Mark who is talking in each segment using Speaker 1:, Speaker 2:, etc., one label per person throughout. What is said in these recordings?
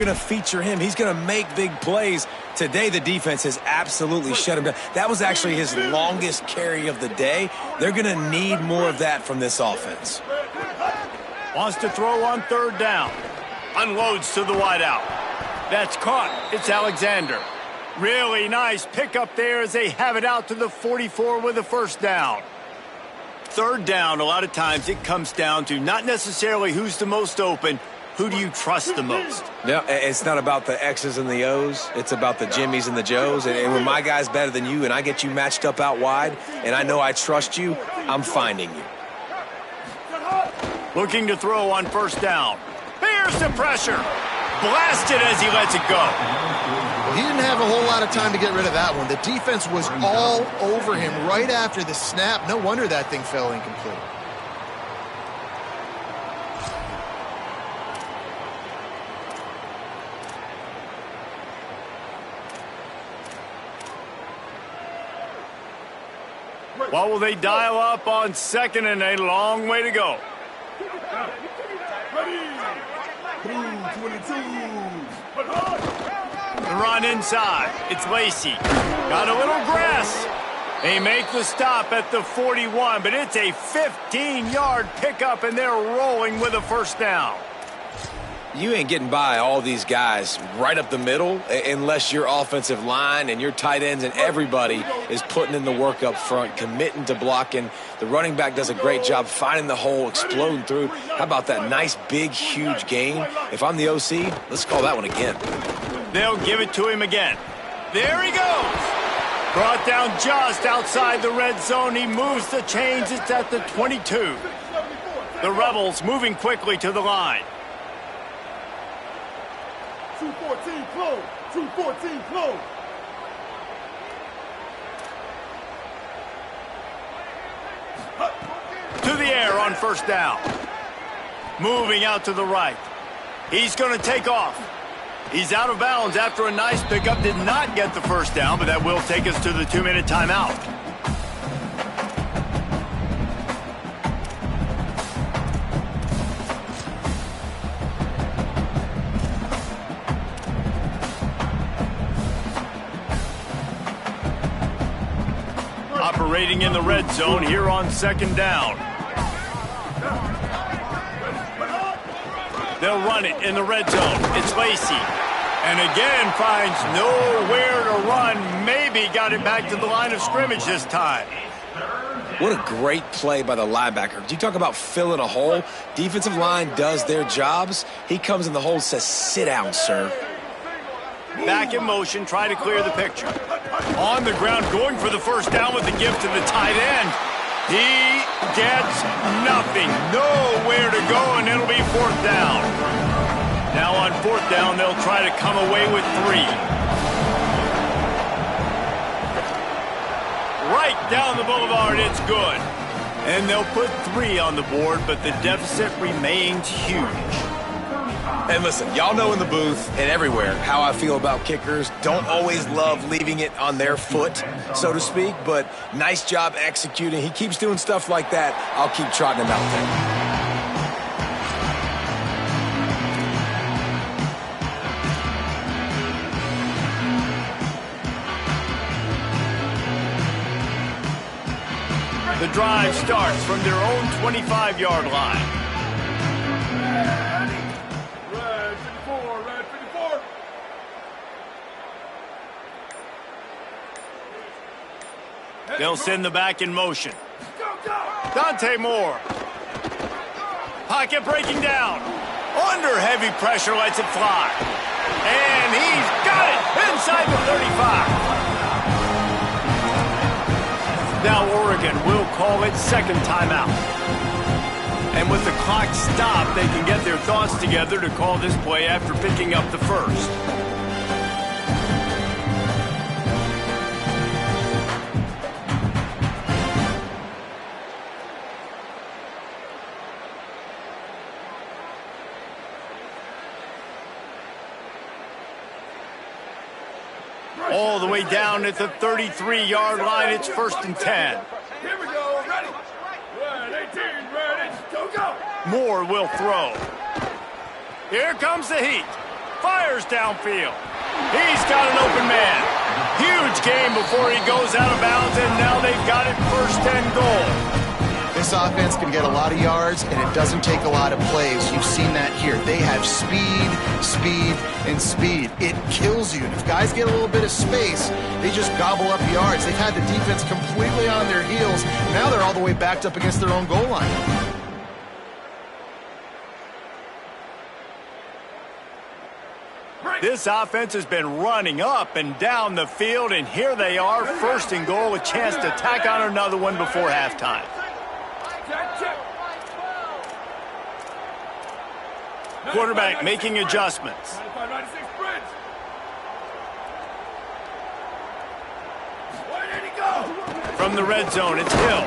Speaker 1: going to feature him. He's going to make big plays. Today, the defense has absolutely shut him down. That was actually his longest carry of the day. They're going to need more of that from this offense.
Speaker 2: Wants to throw on third down. Unloads to the wideout. That's caught. It's Alexander. Really nice pickup there as they have it out to the 44 with a first down. Third down, a lot of times it comes down to not necessarily who's the most open, who do you trust the most?
Speaker 1: Yeah, it's not about the X's and the O's. It's about the Jimmys and the Joes. And when my guy's better than you and I get you matched up out wide and I know I trust you, I'm finding you.
Speaker 2: Looking to throw on first down. Here's the pressure. Blasted as he lets it go.
Speaker 3: He didn't have a whole lot of time to get rid of that one. The defense was all over him right after the snap. No wonder that thing fell incomplete.
Speaker 2: What will they dial up on second and a long way to go? The run inside. It's Lacey. Got a little grass. They make the stop at the 41, but it's a 15-yard pickup, and they're rolling with a first down.
Speaker 1: You ain't getting by all these guys right up the middle unless your offensive line and your tight ends and everybody is putting in the work up front, committing to blocking. The running back does a great job finding the hole, exploding through. How about that nice, big, huge gain? If I'm the OC, let's call that one again.
Speaker 2: They'll give it to him again. There he goes. Brought down just outside the red zone. He moves the chains. It's at the 22. The Rebels moving quickly to the line.
Speaker 4: 214 close. 214 close.
Speaker 2: To the air on first down. Moving out to the right. He's going to take off. He's out of bounds after a nice pickup. Did not get the first down, but that will take us to the 2-minute timeout. Operating in the red zone here on second down. They'll run it in the red zone. It's Lacey. And again finds nowhere to run. Maybe got it back to the line of scrimmage this time.
Speaker 1: What a great play by the linebacker. You talk about filling a hole. Defensive line does their jobs. He comes in the hole and says, sit down, sir.
Speaker 2: Back in motion, try to clear the picture. On the ground, going for the first down with the give to the tight end. He gets nothing. Nowhere to go, and it'll be fourth down. Now on fourth down, they'll try to come away with 3. Right down the boulevard, it's good. And they'll put 3 on the board, but the deficit remains huge.
Speaker 1: And listen, y'all know in the booth and everywhere how I feel about kickers. Don't always love leaving it on their foot, so to speak, but nice job executing. He keeps doing stuff like that. I'll keep trotting him out
Speaker 2: there. The drive starts from their own 25-yard line. They'll send the back in motion. Dante Moore. Pocket breaking down. Under heavy pressure, lets it fly. And he's got it inside the 35. Now Oregon will call it second timeout. And with the clock stopped, they can get their thoughts together to call this play after picking up the first. All the way down at the 33-yard line. It's first and 10.
Speaker 4: Here we go. Ready. Red 18. Ready. Go, go.
Speaker 2: Moore will throw. Here comes the heat. Fires fires downfield. He's got an open man. Huge game before he goes out of bounds, and now they've got it 1st and goal.
Speaker 3: This offense can get a lot of yards, and it doesn't take a lot of plays. You've seen that here. They have speed, speed, and speed. It kills you. And if guys get a little bit of space, they just gobble up yards. They've had the defense completely on their heels. Now they're all the way backed up against their own goal line.
Speaker 2: This offense has been running up and down the field, and here they are, 1st and goal, a chance to tack on another one before halftime. Quarterback making adjustments. From the red zone, it's Hill.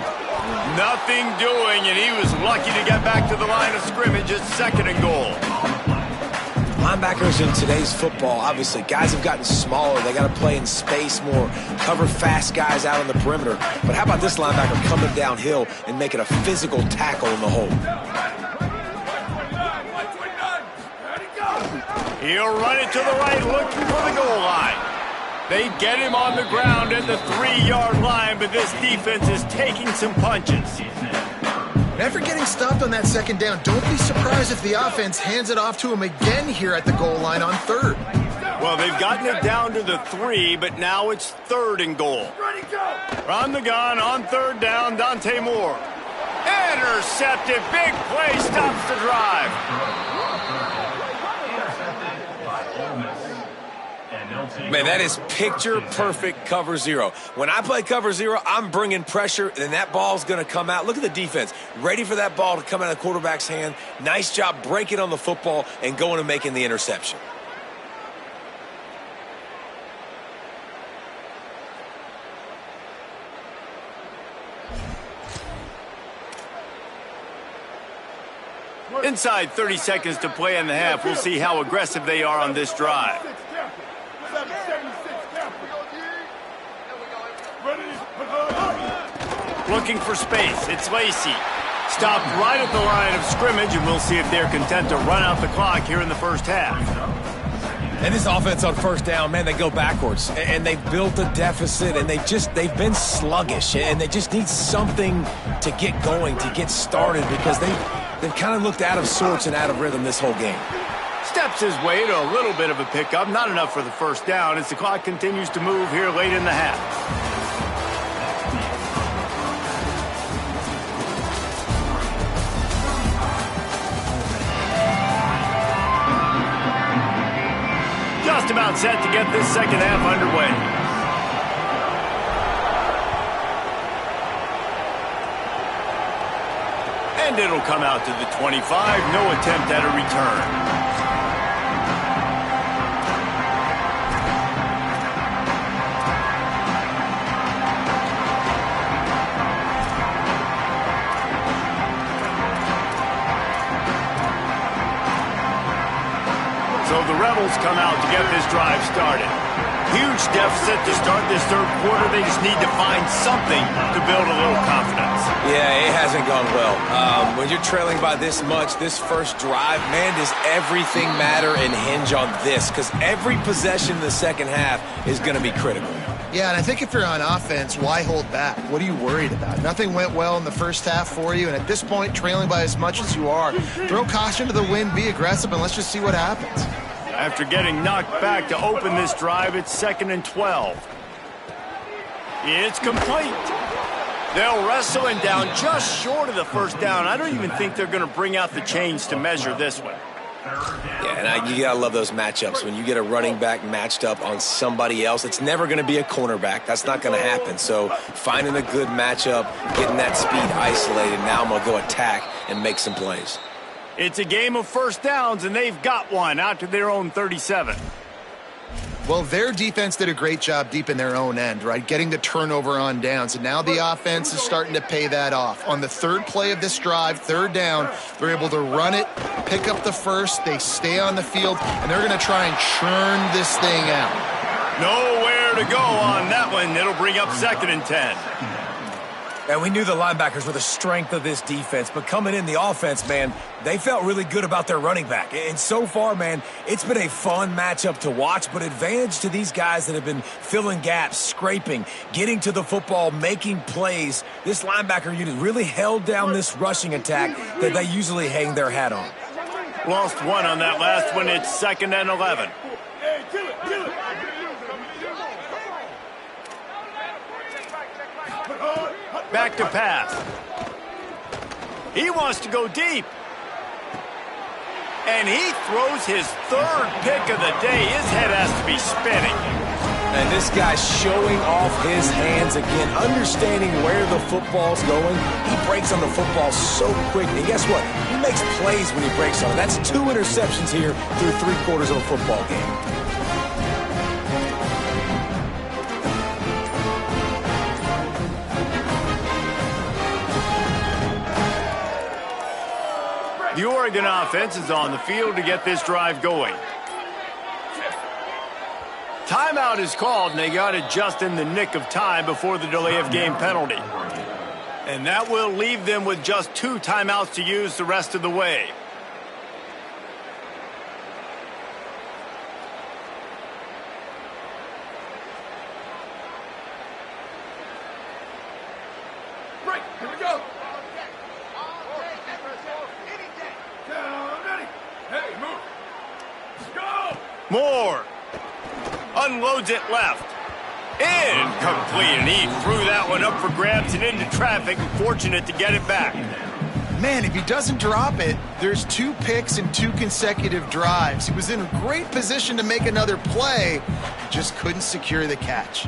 Speaker 2: Nothing doing, and he was lucky to get back to the line of scrimmage. It's 2nd and goal.
Speaker 1: Linebackers in today's football, obviously, guys have gotten smaller. They got to play in space more, cover fast guys out on the perimeter. But how about this linebacker coming downhill and making a physical tackle in the hole?
Speaker 2: He'll run it to the right, looking for the goal line. They get him on the ground at the 3-yard line, but this defense is taking some punches.
Speaker 3: After getting stopped on that 2nd down, don't be surprised if the offense hands it off to him again here at the goal line on 3rd.
Speaker 2: Well, they've gotten it down to the 3, but now it's 3rd and goal. From the gun on 3rd down, Dante Moore. Intercepted, big play, stops the drive.
Speaker 1: Man, that is picture-perfect cover zero. When I play cover zero, I'm bringing pressure, and that ball's going to come out. Look at the defense. Ready for that ball to come out of the quarterback's hand. Nice job breaking on the football and going and making the interception.
Speaker 2: Inside 30 seconds to play in the half. We'll see how aggressive they are on this drive. Looking for space. It's Lacey. Stopped right at the line of scrimmage, and we'll see if they're content to run out the clock here in the 1st half.
Speaker 1: And this offense on 1st down, man, they go backwards. And they've built a deficit, and they've been sluggish. And they just need something to get going, to get started, because they've kind of looked out of sorts and out of rhythm this whole game.
Speaker 2: Steps his way to a little bit of a pickup. Not enough for the 1st down as the clock continues to move here late in the half. Just about set to get this 2nd half underway. And it'll come out to the 25. No attempt at a return. So the Rebels come out to get this drive started. Huge deficit to start this 3rd quarter. They just need to find something to build a little confidence.
Speaker 1: Yeah, it hasn't gone well. When you're trailing by this much, this 1st drive, man, does everything matter and hinge on this? Because every possession in the 2nd half is going to be critical.
Speaker 3: Yeah, and I think if you're on offense, why hold back? What are you worried about? Nothing went well in the 1st half for you, and at this point, trailing by as much as you are, throw caution to the wind, be aggressive, and let's just see what happens.
Speaker 2: After getting knocked back to open this drive, it's 2nd and 12. It's complete. They'll wrestle him down just short of the 1st down. I don't even think they're going to bring out the chains to measure this one.
Speaker 1: Yeah, and you got to love those matchups. When you get a running back matched up on somebody else, it's never going to be a cornerback. That's not going to happen. So finding a good matchup, getting that speed isolated, now I'm going to go attack and make some plays.
Speaker 2: It's a game of 1st downs, and they've got one out to their own 37.
Speaker 3: Well, their defense did a great job deep in their own end, right? Getting the turnover on downs. And now the offense is starting to pay that off. On the 3rd play of this drive, 3rd down, they're able to run it, pick up the 1st, they stay on the field, and they're going to try and churn this thing out.
Speaker 2: Nowhere to go on that one. It'll bring up 2nd and 10.
Speaker 1: And we knew the linebackers were the strength of this defense, but coming in the offense, man, they felt really good about their running back. And so far, man, it's been a fun matchup to watch, but advantage to these guys that have been filling gaps, scraping, getting to the football, making plays. This linebacker unit really held down this rushing attack that they usually hang their hat on.
Speaker 2: Lost one on that last one. It's 2nd and 11.
Speaker 4: Hey, kill it, kill it.
Speaker 2: Back to pass. He wants to go deep. And he throws his 3rd pick of the day. His head has to be spinning.
Speaker 1: And this guy's showing off his hands again, understanding where the football's going. He breaks on the football so quick. And guess what? He makes plays when he breaks on it. That's 2 interceptions here through 3/4 of a football game.
Speaker 2: The Oregon offense is on the field to get this drive going. Timeout is called, and they got it just in the nick of time before the delay of game penalty. And that will leave them with just 2 timeouts to use the rest of the way.
Speaker 4: Break, here we go. Ready. Hey, move. Let's go.
Speaker 2: Moore unloads it left. Incomplete, and he threw that one up for grabs and into traffic, and fortunate to get it back.
Speaker 3: Man, if he doesn't drop it, there's 2 picks and 2 consecutive drives. He was in a great position to make another play, just couldn't secure the catch.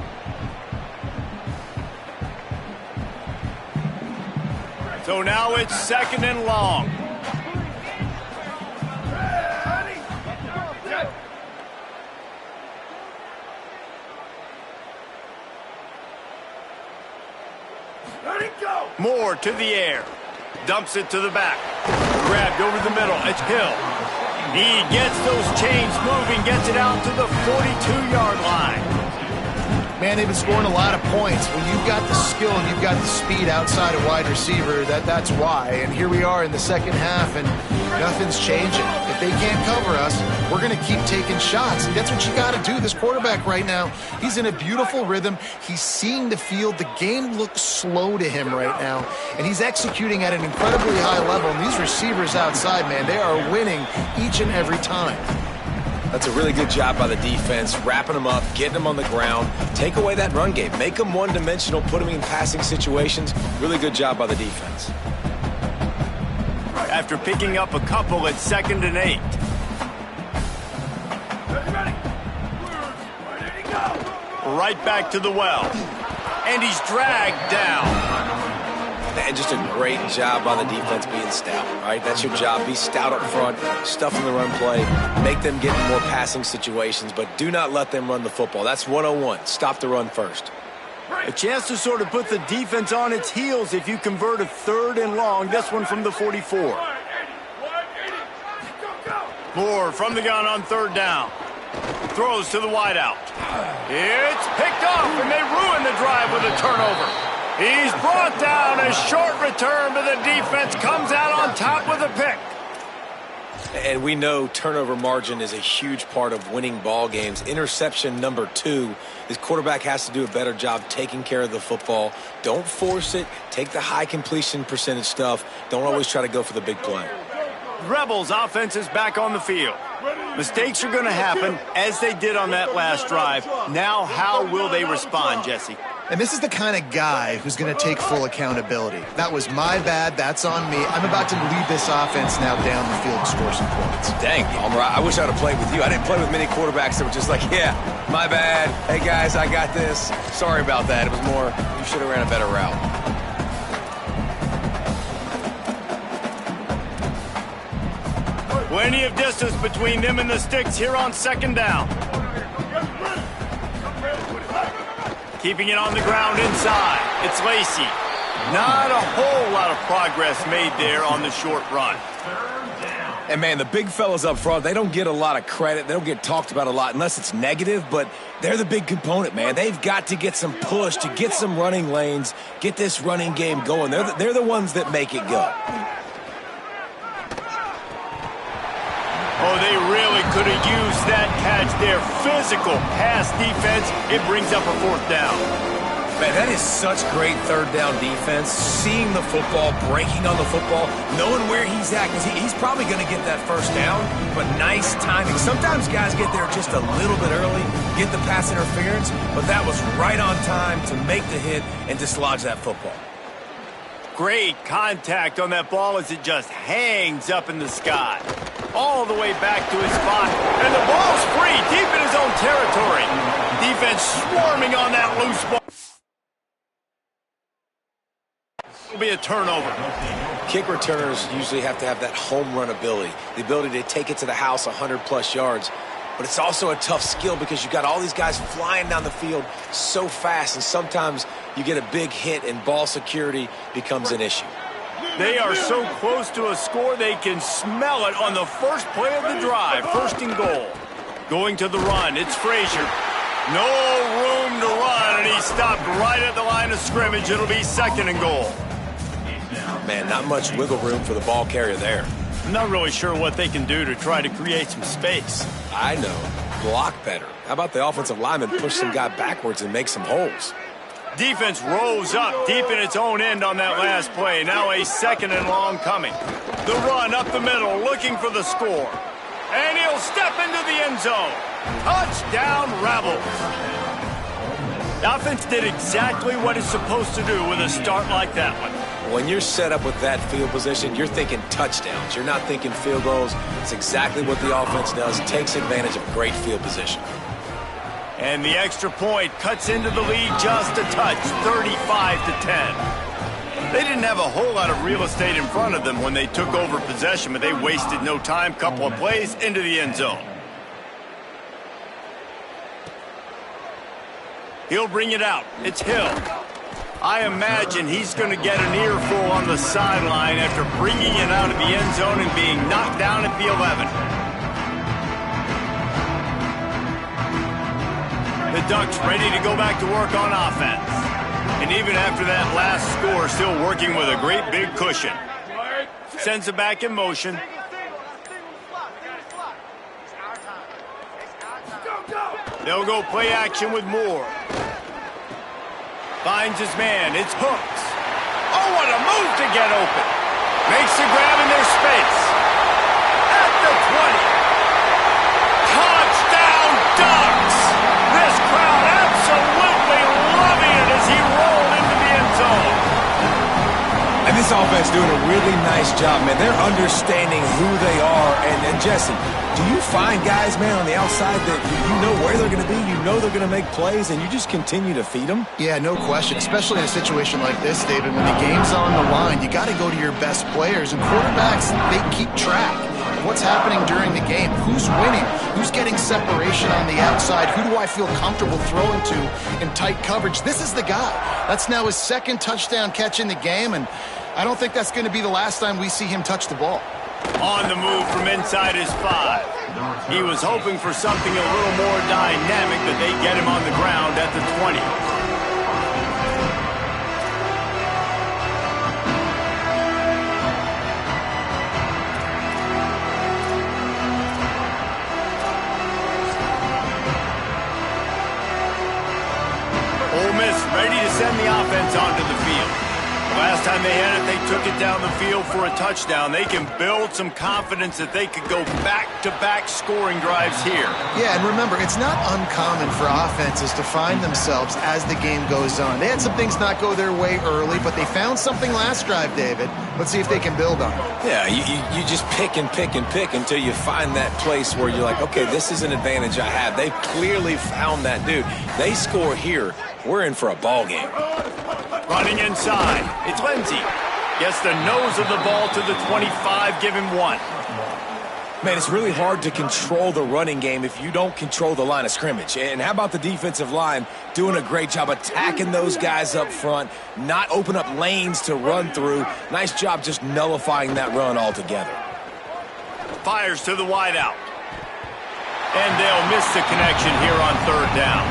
Speaker 2: So now it's 2nd and long. Moore to the air. Dumps it to the back. Grabbed over the middle. It's Hill. He gets those chains moving, gets it out to the 42-yard line.
Speaker 3: Man, they've been scoring a lot of points. When you've got the skill and you've got the speed outside of wide receiver, that's why. And here we are in the second half, and nothing's changing. If they can't cover us, we're going to keep taking shots. And that's what you got to do. This quarterback right now, he's in a beautiful rhythm. He's seeing the field. The game looks slow to him right now, and he's executing at an incredibly high level. And these receivers outside, man, they are winning each and every time.
Speaker 1: That's a really good job by the defense, wrapping them up, getting them on the ground, take away that run game, make them one-dimensional, put them in passing situations. Really good job by the defense.
Speaker 2: After picking up a couple, it's 2nd and 8. Right back to the well. And he's dragged down.
Speaker 1: And just a great job by the defense being stout, right? That's your job. Be stout up front, stuff in the run play, make them get in more passing situations, but do not let them run the football. That's 101. Stop the run first.
Speaker 2: A chance to sort of put the defense on its heels if you convert a 3rd and long. This one from the 44. Moore from the gun on 3rd down. Throws to the wideout. It's picked off, and they ruin the drive with a turnover. He's brought down, a short return, but the defense comes out on top with a pick.
Speaker 1: And we know turnover margin is a huge part of winning ball games. Interception number 2. This quarterback has to do a better job taking care of the football. Don't force it. Take the high completion percentage stuff. Don't always try to go for the big play.
Speaker 2: Rebels offense is back on the field. Mistakes are going to happen, as they did on that last drive. Now, how will they respond, Jesse?
Speaker 3: And this is the kind of guy who's going to take full accountability. That was my bad. That's on me. I'm about to lead this offense now down the field and score some points.
Speaker 1: Dang, Palmer, I wish I would have played with you. I didn't play with many quarterbacks that were just like, yeah, my bad. Hey, guys, I got this. Sorry about that. It was more, you should have ran a better route.
Speaker 2: Plenty of distance between them and the sticks here on 2nd down. Keeping it on the ground inside. It's Lacey. Not a whole lot of progress made there on the short run.
Speaker 1: And, man, the big fellas up front, they don't get a lot of credit. They don't get talked about a lot unless it's negative, but they're the big component, man. They've got to get some push to get some running lanes, get this running game going. They're the ones that make it go.
Speaker 2: Oh, they really could have used that catch there. Physical pass defense. It brings up a 4th down.
Speaker 1: Man, that is such great third down defense. Seeing the football, breaking on the football, knowing where he's at, because he's probably going to get that first down, but nice timing. Sometimes guys get there just a little bit early, get the pass interference, but that was right on time to make the hit and dislodge that football.
Speaker 2: Great contact on that ball as it just hangs up in the sky. All the way back to his spot. And the ball's free, deep in his own territory. Defense swarming on that loose ball. It'll be a turnover.
Speaker 1: Kick returners usually have to have that home run ability, the ability to take it to the house 100-plus yards. But it's also a tough skill because you've got all these guys flying down the field so fast, and sometimes you get a big hit and ball security becomes an issue.
Speaker 2: They are so close to a score they can smell it on the first play of the drive. 1st and goal. Going to the run, it's Frazier. No room to run, and he stopped right at the line of scrimmage. It'll be 2nd and goal.
Speaker 1: Man, not much wiggle room for the ball carrier there.
Speaker 2: I'm not really sure what they can do to try to create some space.
Speaker 1: I know. Block better. How about the offensive lineman push some guy backwards and make some holes?
Speaker 2: Defense rose up deep in its own end on that last play. Now a 2nd and long coming. The run up the middle, looking for the score. And he'll step into the end zone. Touchdown, Rebels. The offense did exactly what it's supposed to do with a start like that one.
Speaker 1: When you're set up with that field position, you're thinking touchdowns. You're not thinking field goals. It's exactly what the offense does. Takes advantage of great field position.
Speaker 2: And the extra point cuts into the lead just a touch, 35-10. They didn't have a whole lot of real estate in front of them when they took over possession, but they wasted no time. Couple of plays into the end zone. He'll bring it out. It's Hill. I imagine he's going to get an earful on the sideline after bringing it out of the end zone and being knocked down at the 11. The Ducks ready to go back to work on offense. And even after that last score, still working with a great big cushion. Sends it back in motion. They'll go play action with Moore. Finds his man. It's Hooks. Oh, what a move to get open. Makes the grab in their space. At the 20. Touchdown, Ducks! This crowd absolutely loving it as he rolled into the end zone.
Speaker 1: And this offense doing a really nice job, man. They're understanding who they are. And Jesse, do you find guys, man, on the outside that you know where they're going to be, you know they're going to make plays, and you just continue to feed them?
Speaker 3: Yeah, no question, especially in a situation like this, David. When the game's on the line, you got to go to your best players, and quarterbacks, they keep track of what's happening during the game. Who's winning? Who's getting separation on the outside? Who do I feel comfortable throwing to in tight coverage? This is the guy. That's now his 2nd touchdown catch in the game, and I don't think that's going to be the last time we see him touch the ball.
Speaker 2: On the move from inside his 5. He was hoping for something a little more dynamic, but they get him on the ground at the 20. Ole Miss ready to send the offense onto the field. Last time they had it, they took it down the field for a touchdown. They can build some confidence that they could go back-to-back scoring drives here.
Speaker 3: Yeah, and remember, it's not uncommon for offenses to find themselves as the game goes on. They had some things not go their way early, but they found something last drive, David. Let's see if they can build on it.
Speaker 1: Yeah, you just pick and pick and pick until you find that place where you're like, okay, this is an advantage I have. They've clearly found that, dude. They score here, we're in for a ball game.
Speaker 2: Running inside. It's Lindsey. Gets the nose of the ball to the 25. Give him 1.
Speaker 1: Man, it's really hard to control the running game if you don't control the line of scrimmage. And how about the defensive line doing a great job attacking those guys up front, not open up lanes to run through. Nice job just nullifying that run altogether.
Speaker 2: fires to the wideout. And they'll miss the connection here on third down.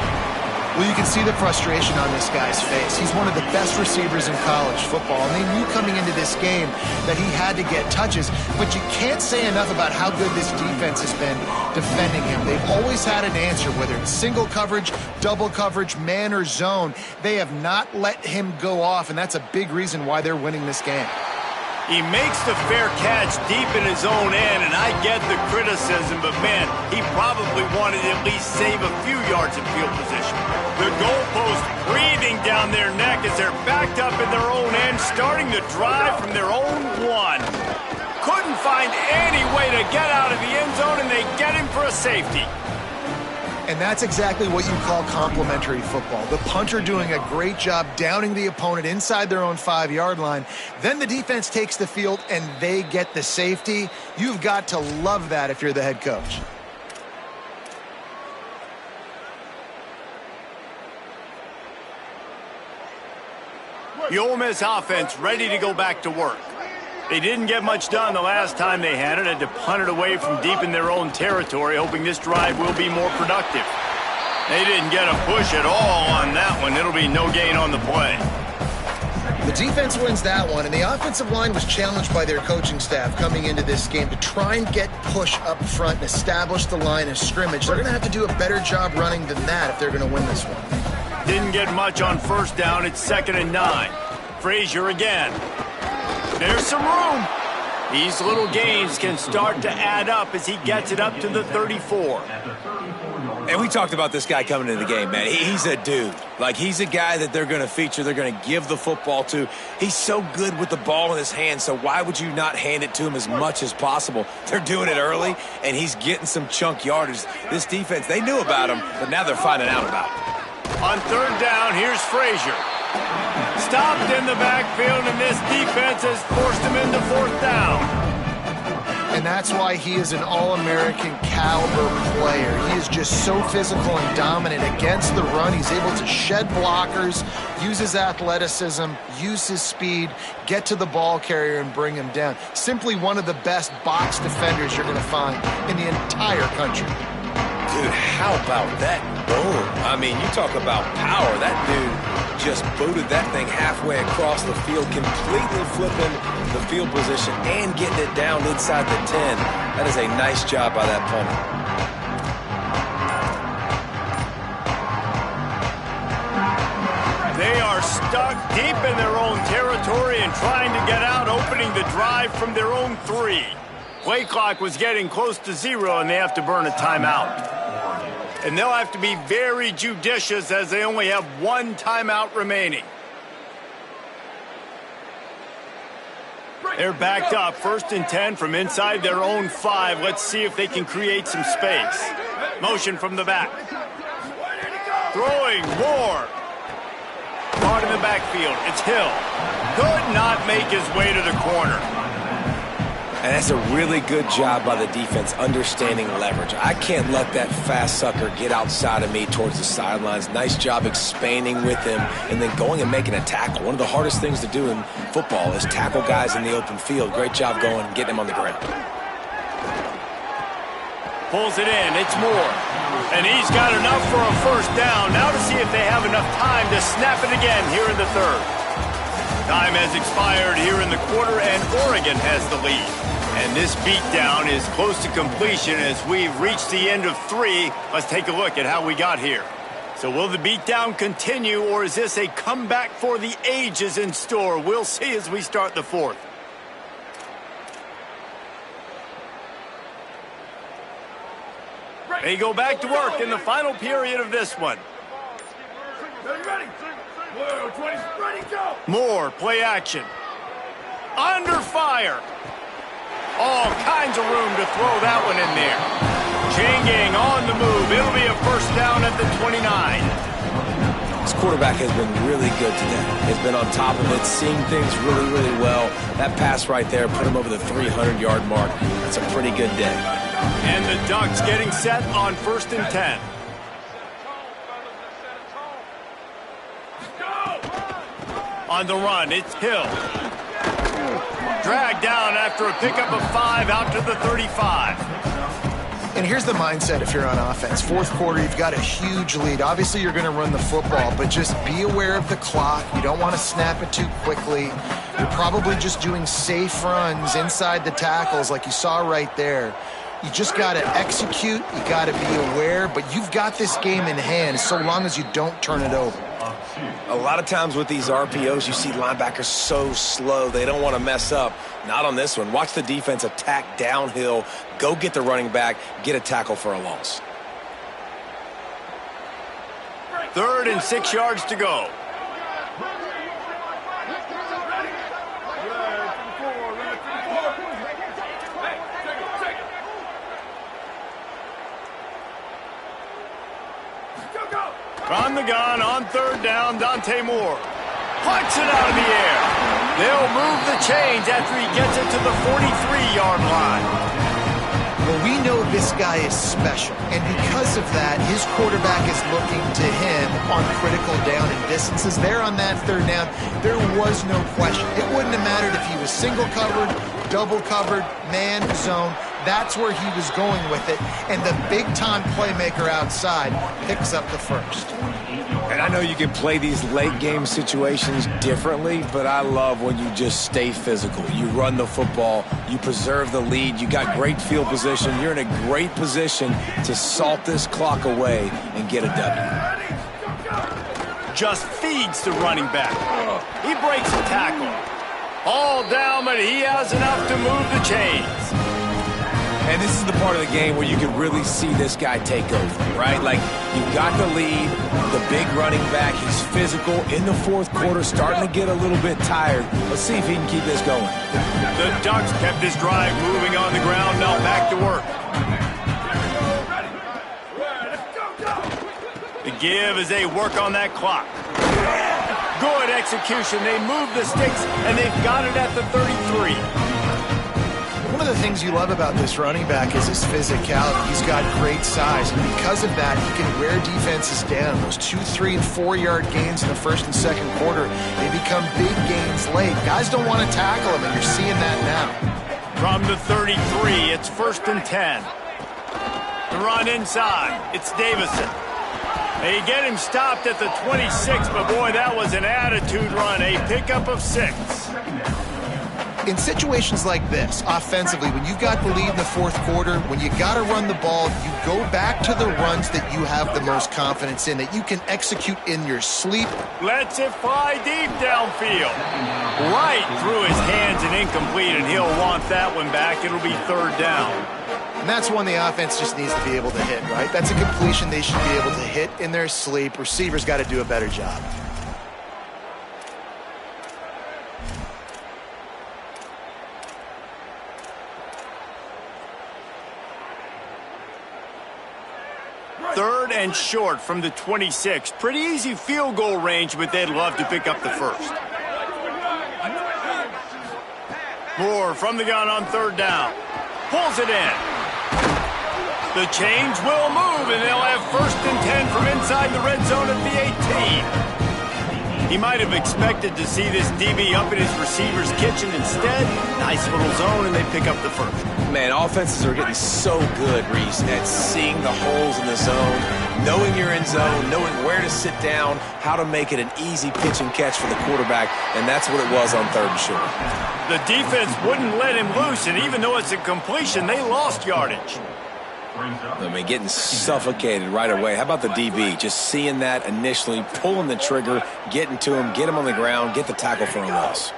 Speaker 3: Well, you can see the frustration on this guy's face. He's one of the best receivers in college football, and they knew coming into this game that he had to get touches, but you can't say enough about how good this defense has been defending him. They've always had an answer, whether it's single coverage, double coverage, man or zone. They have not let him go off, and that's a big reason why they're winning this game.
Speaker 2: He makes the fair catch deep in his own end, and I get the criticism, but man, he probably wanted to at least save a few yards of field position. The goalpost breathing down their neck as they're backed up in their own end, starting the drive from their own one. Couldn't find any way to get out of the end zone, and they get him for a safety.
Speaker 3: And that's exactly what you call complementary football. The punter doing a great job downing the opponent inside their own 5-yard line. Then the defense takes the field and they get the safety. You've got to love that if you're the head coach.
Speaker 2: The Ole Miss offense ready to go back to work. They didn't get much done the last time they had it. Had to punt it away from deep in their own territory, hoping this drive will be more productive. They didn't get a push at all on that one. It'll be no gain on the play.
Speaker 3: The defense wins that one, and the offensive line was challenged by their coaching staff coming into this game to try and get push up front and establish the line of scrimmage. They're going to have to do a better job running than that if they're going to win this one.
Speaker 2: Didn't get much on first down. It's 2nd and 9. Frazier again. There's some room. These little gains can start to add up as he gets it up to the 34.
Speaker 1: And we talked about this guy coming into the game, man. He's a dude. Like, he's a guy that they're going to feature, they're going to give the football to. He's so good with the ball in his hand, so why would you not hand it to him as much as possible? They're doing it early, and he's getting some chunk yardage. This defense, they knew about him, but now they're finding out about it.
Speaker 2: On third down, here's Frazier. Stopped in the backfield, and this defense has forced him into 4th down.
Speaker 3: And that's why he is an All-American caliber player. He is just so physical and dominant against the run. He's able to shed blockers, use his athleticism, use his speed, get to the ball carrier and bring him down. Simply one of the best box defenders you're going to find in the entire country.
Speaker 1: Dude, how about that boom? I mean, you talk about power. That dude just booted that thing halfway across the field, completely flipping the field position and getting it down inside the 10. That is a nice job by that punter.
Speaker 2: They are stuck deep in their own territory and trying to get out, opening the drive from their own 3. Play clock was getting close to 0, and they have to burn a timeout. And they'll have to be very judicious as they only have 1 timeout remaining. They're backed up, 1st and 10 from inside their own 5. Let's see if they can create some space. Motion from the back. Throwing more. Caught in the backfield. It's Hill. Could not make his way to the corner.
Speaker 1: And that's a really good job by the defense, understanding leverage. I can't let that fast sucker get outside of me towards the sidelines. Nice job expanding with him and then going and making a tackle. One of the hardest things to do in football is tackle guys in the open field. Great job going and getting him on the ground.
Speaker 2: Pulls it in. It's Moore. And he's got enough for a 1st down. Now to see if they have enough time to snap it again here in the 3rd. Time has expired here in the quarter, and Oregon has the lead. And this beatdown is close to completion as we've reached the end of 3. Let's take a look at how we got here. So will the beatdown continue, or is this a comeback for the ages in store? We'll see as we start the 4th. They go back to work in the final period of this one.
Speaker 4: Ready? Blue, 20, ready, go!
Speaker 2: More play action. Under fire. All kinds of room to throw that one in there. Chain gang on the move. It'll be a 1st down at the 29.
Speaker 1: This quarterback has been really good today. He's been on top of it, seeing things really, really well. That pass right there put him over the 300-yard mark. That's a pretty good day.
Speaker 2: And the Ducks getting set on 1st and 10. On the run, it's Hill. Dragged down after a pickup of 5 out to the 35.
Speaker 3: And here's the mindset if you're on offense. Fourth quarter, you've got a huge lead. Obviously, you're going to run the football, but just be aware of the clock. You don't want to snap it too quickly. You're probably just doing safe runs inside the tackles like you saw right there. You just got to execute. You got to be aware, but you've got this game in hand so long as you don't turn it over.
Speaker 1: A lot of times with these RPOs, you see linebackers so slow, they don't want to mess up. Not on this one. Watch the defense attack downhill, go get the running back, get a tackle for a loss.
Speaker 2: 3rd and 6 yards to go. From the gun on 3rd down, Dante Moore. Punts it out of the air. They'll move the chains after he gets it to the 43-yard line.
Speaker 3: Well, we know this guy is special, and because of that, his quarterback is looking to him on critical down and distances. There on that 3rd down, there was no question. It wouldn't have mattered if he was single covered, double covered, man, zone. That's where he was going with it, and the big-time playmaker outside picks up the first.
Speaker 1: And I know you can play these late-game situations differently, but I love when you just stay physical. You run the football, you preserve the lead, you got great field position, you're in a great position to salt this clock away and get a W.
Speaker 2: Just feeds the running back. He breaks a tackle. All down, but he has enough to move the chains.
Speaker 1: And this is the part of the game where you can really see this guy take over, right? Like, you got the lead, the big running back, he's physical in the 4th quarter, starting to get a little bit tired. Let's see if he can keep this going.
Speaker 2: The Ducks kept this drive moving on the ground, now back to work. The give as they work on that clock. Good execution. They move the sticks, and they've got it at the 33.
Speaker 3: One of the things you love about this running back is his physicality. He's got great size, and because of that, he can wear defenses down. Those 2, 3, and 4-yard gains in the 1st and 2nd quarter, they become big gains late. Guys don't want to tackle him, and you're seeing that now.
Speaker 2: From the 33, it's 1st and 10. The run inside. It's Davison. They get him stopped at the 26, but boy, that was an attitude run. A pickup of 6.
Speaker 3: In situations like this, offensively, when you've got the lead in the 4th quarter, when you got to run the ball, you go back to the runs that you have the most confidence in, that you can execute in your sleep.
Speaker 2: Lets it fly deep downfield. Right through his hands and incomplete, and he'll want that one back. It'll be 3rd down.
Speaker 3: And that's one the offense just needs to be able to hit, right? That's a completion they should be able to hit in their sleep. Receivers got to do a better job.
Speaker 2: Third and short from the 26. Pretty easy field goal range, but they'd love to pick up the first. Moore from the gun on 3rd down. Pulls it in. The chains will move, and they'll have 1st and 10 from inside the red zone at the 18. He might have expected to see this DB up in his receiver's kitchen. Instead, nice little zone, and they pick up the first.
Speaker 1: Man, offenses are getting so good, Reese, at seeing the holes in the zone, knowing you're in zone, knowing where to sit down, how to make it an easy pitch and catch for the quarterback, and that's what it was on 3rd and short.
Speaker 2: The defense wouldn't let him loose, and even though it's a completion, they lost yardage.
Speaker 1: I mean, getting suffocated right away. How about the DB? Just seeing that initially, pulling the trigger, getting to him, get him on the ground, get the tackle for a loss.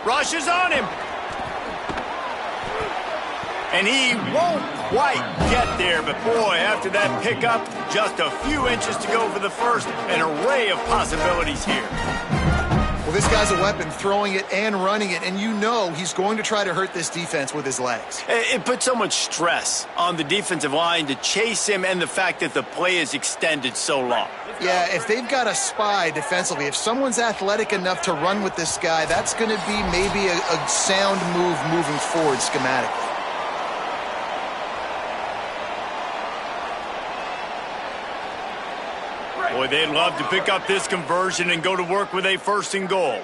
Speaker 2: Rushes on him. And he won't quite get there, but boy, after that pickup, just a few inches to go for the first. An array of possibilities here.
Speaker 3: Well, this guy's a weapon, throwing it and running it, and you know he's going to try to hurt this defense with his legs.
Speaker 2: It puts so much stress on the defensive line to chase him, and the fact that the play is extended so long.
Speaker 3: Yeah, if they've got a spy defensively, if someone's athletic enough to run with this guy, that's going to be maybe a sound move moving forward schematically.
Speaker 2: Boy, they'd love to pick up this conversion and go to work with a 1st and goal.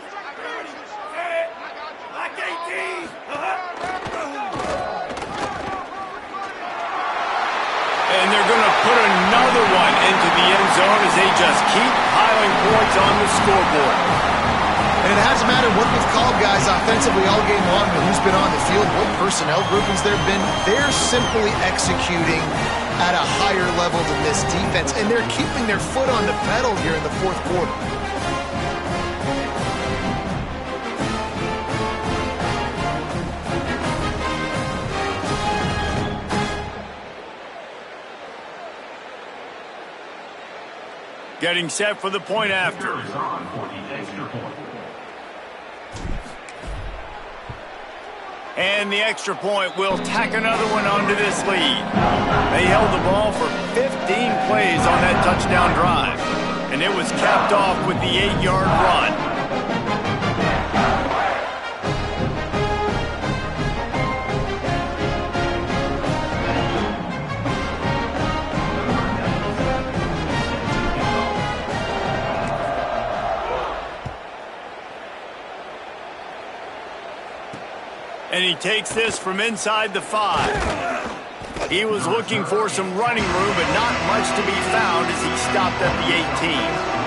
Speaker 2: going to put another one into the end zone as they just keep piling points on the scoreboard.
Speaker 3: And it hasn't mattered what we've called guys offensively all game long, but who's been on the field, what personnel groupings there have been. They're simply executing at a higher level than this defense, and they're keeping their foot on the pedal here in the fourth quarter.
Speaker 2: Getting set for the point after. And the extra point will tack another one onto this lead. They held the ball for 15 plays on that touchdown drive. And it was capped off with the 8-yard run. And he takes this from inside the 5. He was looking for some running room, but not much to be found as he stopped at the 18.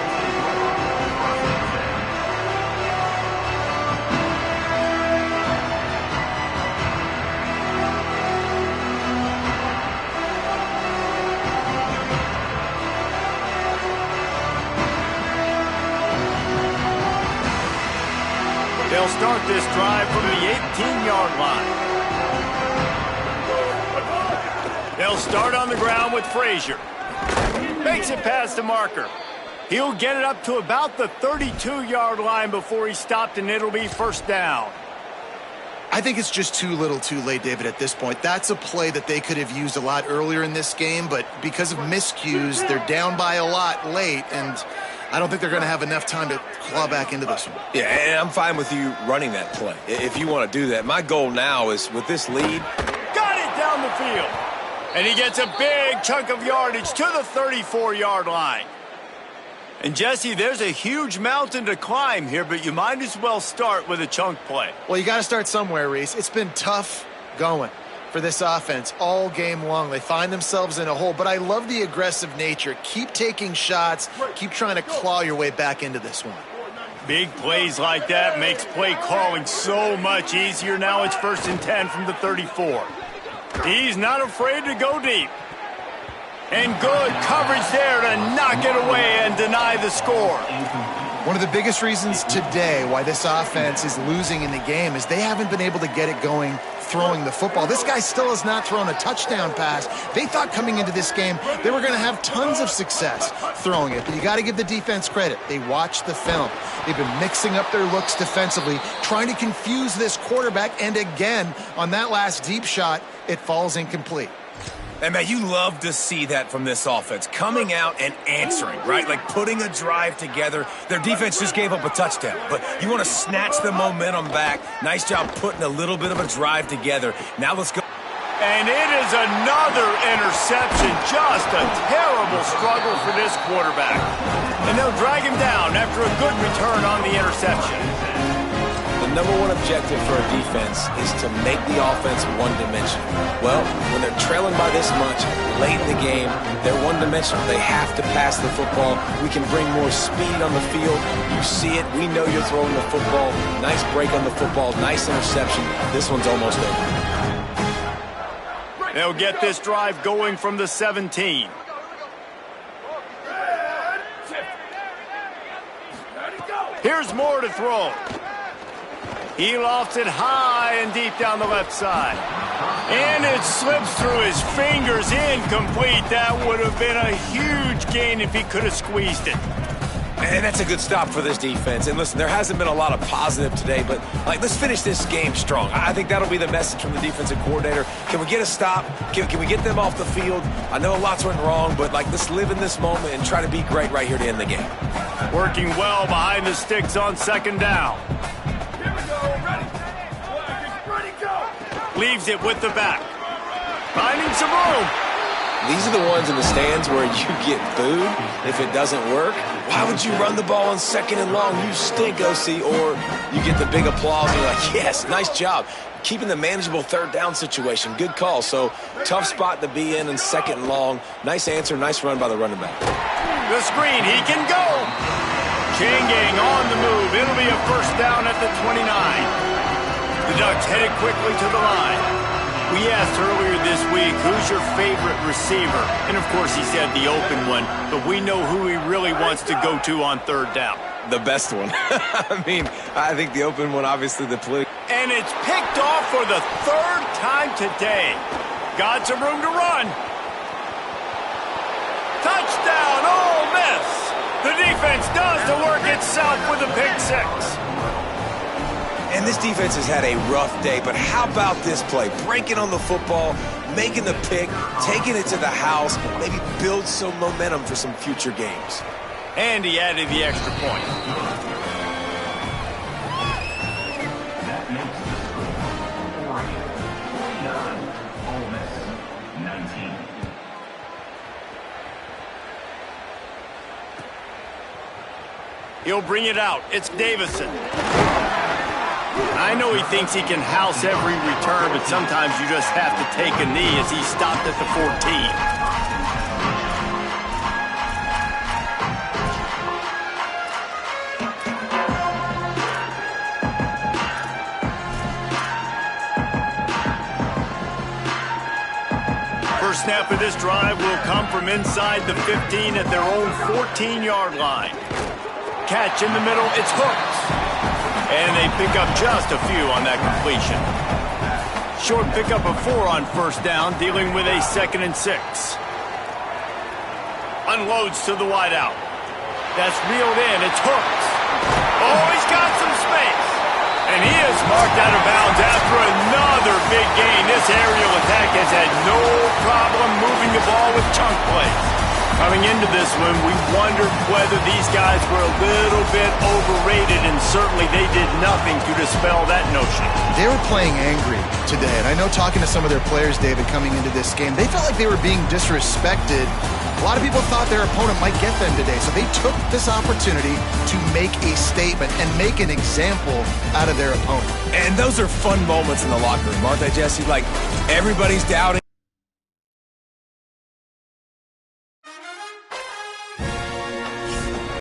Speaker 2: They'll start this drive from the 18-yard line. They'll start on the ground with Frazier. Makes it past the marker. He'll get it up to about the 32-yard line before he stopped, and it'll be first down.
Speaker 3: I think it's just too little too late, David, at this point. That's a play that they could have used a lot earlier in this game, but because of miscues, they're down by a lot late, and I don't think they're going to have enough time to claw back into this one.
Speaker 1: Yeah, and I'm fine with you running that play if you want to do that. My goal now is, with this lead,
Speaker 2: got it down the field. And he gets a big chunk of yardage to the 34-yard line. And, Jesse, there's a huge mountain to climb here, but you might as well start with a chunk play.
Speaker 3: Well, you got to start somewhere, Reese. It's been tough going for this offense all game long. They find themselves in a hole, but I love the aggressive nature. Keep taking shots. Keep trying to claw your way back into this one.
Speaker 2: Big plays like that makes play calling so much easier. Now it's 1st and 10 from the 34. He's not afraid to go deep. And good coverage there to knock it away and deny the score.
Speaker 3: One of the biggest reasons today why this offense is losing in the game is they haven't been able to get it going throwing the football. This guy still has not thrown a touchdown pass. They thought coming into this game they were going to have tons of success throwing it, but you got to give the defense credit. They watched the film. They've been mixing up their looks defensively, trying to confuse this quarterback, and again, on that last deep shot, it falls incomplete.
Speaker 5: And, man, you love to see that from this offense, coming out and answering, right? Like putting a drive together. Their defense just gave up a touchdown, but you want to snatch the momentum back. Nice job putting a little bit of a drive together. Now let's go.
Speaker 2: And it is another interception. Just a terrible struggle for this quarterback. And they'll drag him down after a good return on the interception.
Speaker 1: The number one objective for a defense is to make the offense one-dimensional. Well, when they're trailing by this much late in the game, they're one-dimensional. They have to pass the football. We can bring more speed on the field. You see it. We know you're throwing the football. Nice break on the football. Nice interception. This one's almost over.
Speaker 2: They'll get this drive going from the 17. Here's Moore to throw. He lofts it high and deep down the left side. And it slips through his fingers, incomplete. That would have been a huge gain if he could have squeezed it.
Speaker 1: And that's a good stop for this defense. And listen, there hasn't been a lot of positive today, but let's finish this game strong. I think that'll be the message from the defensive coordinator. Can we get a stop? Can we get them off the field? I know lots went wrong, but let's live in this moment and try to be great right here to end the game.
Speaker 2: Working well behind the sticks on 2nd down.
Speaker 4: Ready, go!
Speaker 2: Leaves it with the back. Finding some room.
Speaker 1: These are the ones in the stands where you get booed if it doesn't work. Why would you run the ball on 2nd and long? You stink, OC. Or you get the big applause and you're like, yes, nice job. Keeping the manageable 3rd down situation. Good call. So tough spot to be in 2nd and long. Nice answer, nice run by the running back.
Speaker 2: The screen, he can go. Chain gang on the move. It'll be a 1st down at the 29. The Ducks headed quickly to the line. We asked earlier this week, who's your favorite receiver? And of course he said the open one, but we know who he really wants to go to on 3rd down.
Speaker 1: The best one. I mean, I think the open one, obviously the play.
Speaker 2: And it's picked off for the 3rd time today. Got some room to run. Touchdown, Ole Miss. The defense does the work itself with a pick 6.
Speaker 1: And this defense has had a rough day, but how about this play? Breaking on the football, making the pick, taking it to the house, maybe build some momentum for some future games.
Speaker 2: And he added the extra point.
Speaker 6: That makes the score 49, Ole Miss 19.
Speaker 2: He'll bring it out. It's Davison. I know he thinks he can house every return, but sometimes you just have to take a knee as he stopped at the 14. First snap of this drive will come from inside the 15 at their own 14-yard line. Catch in the middle, it's hooked. And they pick up just a few on that completion. Short pickup of 4 on 1st down, dealing with a 2nd and 6. Unloads to the wideout. That's reeled in, it's hooked. Oh, he's got some space. And he is marked out of bounds after another big gain. This aerial attack has had no problem moving the ball with chunk plays. Coming into this one, we wondered whether these guys were a little bit overrated, and certainly they did nothing to dispel that notion.
Speaker 3: They were playing angry today, and I know talking to some of their players, David, coming into this game, they felt like they were being disrespected. A lot of people thought their opponent might get them today, so they took this opportunity to make a statement and make an example out of their opponent.
Speaker 5: And those are fun moments in the locker room, aren't they, Jesse? Like, everybody's doubting.